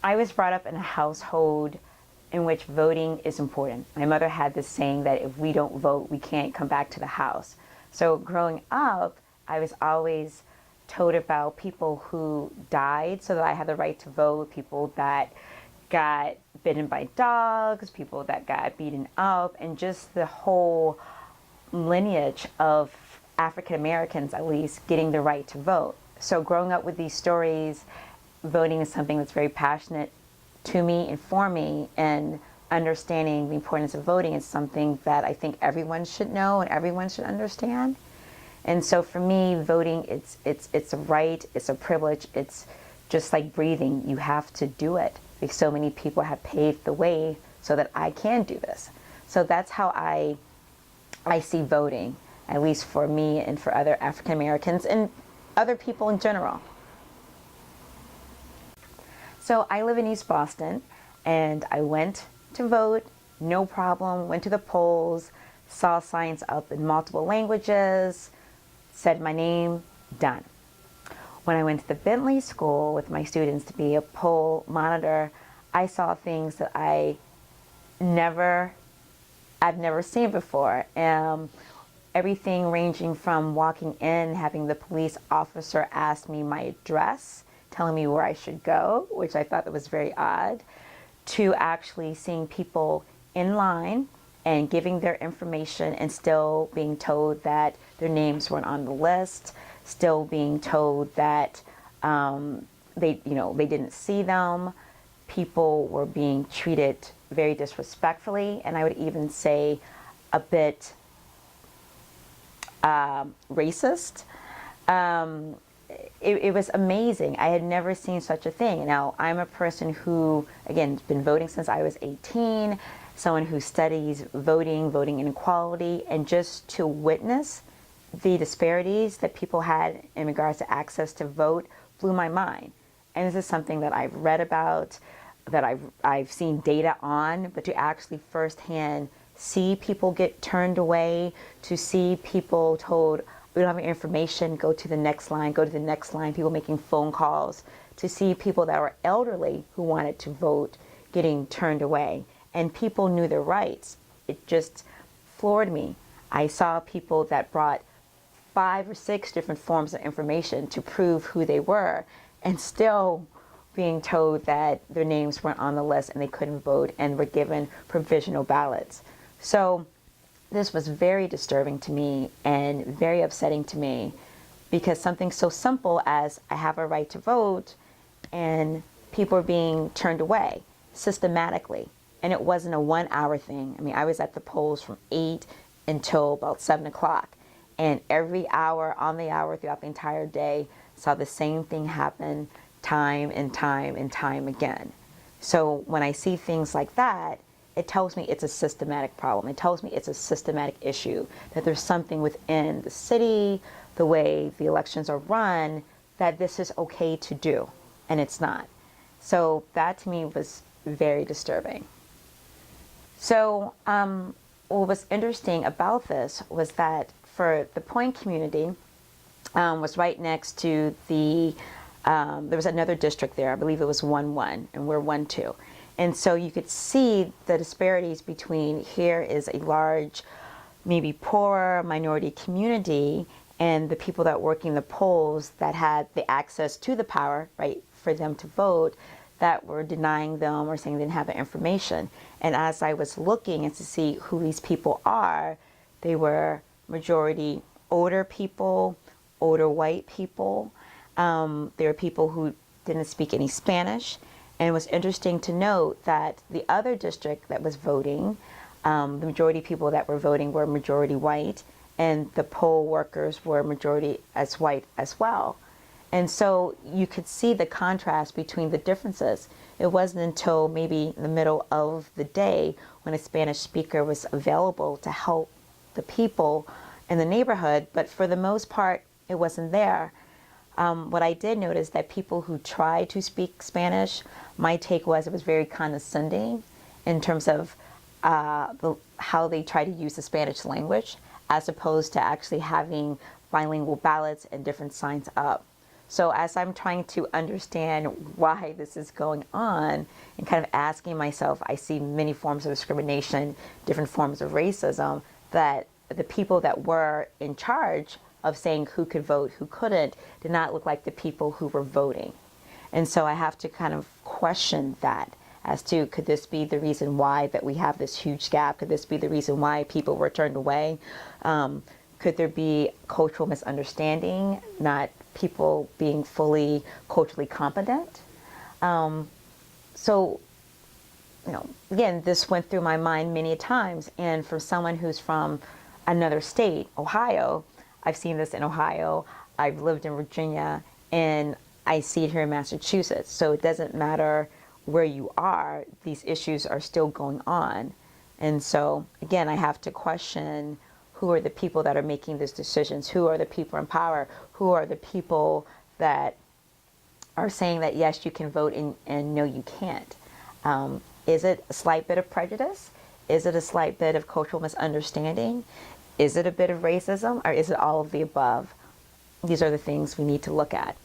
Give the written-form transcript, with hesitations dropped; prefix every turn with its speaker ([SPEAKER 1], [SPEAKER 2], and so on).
[SPEAKER 1] I was brought up in a household in which voting is important. My mother had this saying that if we don't vote, we can't come back to the house. So growing up, I was always told about people who died so that I had the right to vote, people that got bitten by dogs, people that got beaten up, and just the whole lineage of African Americans, at least, getting the right to vote. So growing up with these stories, voting is something that's very passionate to me and for me, and understanding the importance of voting is something that I think everyone should know and everyone should understand. And so for me, voting, it's a right, it's a privilege, it's just like breathing. You have to do it because so many people have paved the way so that I can do this. So that's how I see voting, at least for me and for other African Americans and other people in general. So I live in East Boston, and I went to vote, no problem, went to the polls, saw signs up in multiple languages, said my name, done. When I went to the Bentley School with my students to be a poll monitor, I saw things that I've never seen before. Everything ranging from walking in, having the police officer ask me my address, telling me where I should go, which I thought that was very odd, to actually seeing people in line and giving their information and still being told that their names weren't on the list, still being told that they didn't see them. People were being treated very disrespectfully, and I would even say a bit racist. It was amazing. I had never seen such a thing. Now, I'm a person who, again, has been voting since I was 18, someone who studies voting inequality, and just to witness the disparities that people had in regards to access to vote blew my mind. And this is something that I've read about, that I've seen data on, but to actually firsthand see people get turned away, to see people told, we don't have any information, go to the next line, go to the next line, people making phone calls, to see people that were elderly who wanted to vote getting turned away, and people knew their rights. It just floored me. I saw people that brought 5 or 6 different forms of information to prove who they were, and still being told that their names weren't on the list and they couldn't vote and were given provisional ballots. So this was very disturbing to me and very upsetting to me, because something so simple as I have a right to vote and people are being turned away systematically. And it wasn't a 1-hour thing. I mean, I was at the polls from 8 until about 7 o'clock. And every hour on the hour throughout the entire day saw the same thing happen time and time and time again. So when I see things like that, it tells me it's a systematic problem. It tells me it's a systematic issue, that there's something within the city, the way the elections are run, that this is okay to do, and it's not. So that to me was very disturbing. So what was interesting about this was that for the Point community was right next to the, there was another district there, I believe it was 1-1, and we're 1-2. And so you could see the disparities between here is a large, maybe poorer minority community, and the people that work in the polls that had the access to the power, right, for them to vote, that were denying them or saying they didn't have the information. And as I was looking and to see who these people are, they were majority older people, older white people. There were people who didn't speak any Spanish. And it was interesting to note that the other district that was voting, the majority of people that were voting were majority white, and the poll workers were majority as white as well. And so you could see the contrast between the differences. It wasn't until maybe the middle of the day when a Spanish speaker was available to help the people in the neighborhood, but for the most part, it wasn't there. What I did notice that people who tried to speak Spanish, my take was it was very condescending in terms of how they try to use the Spanish language, as opposed to actually having bilingual ballots and different signs up. So as I'm trying to understand why this is going on and kind of asking myself, I see many forms of discrimination, different forms of racism, that the people that were in charge of saying who could vote, who couldn't, did not look like the people who were voting. And so I have to kind of question that as to, could this be the reason why that we have this huge gap? Could this be the reason why people were turned away? Could there be cultural misunderstanding, not people being fully culturally competent? So, again, this went through my mind many times. And for someone who's from another state, Ohio, I've seen this in Ohio, I've lived in Virginia, and I see it here in Massachusetts. So it doesn't matter where you are, these issues are still going on. And so, again, I have to question, who are the people that are making these decisions? Who are the people in power? Who are the people that are saying that, yes, you can vote and no, you can't? Is it a slight bit of prejudice? Is it a slight bit of cultural misunderstanding? Is it a bit of racism? Or is it all of the above? These are the things we need to look at.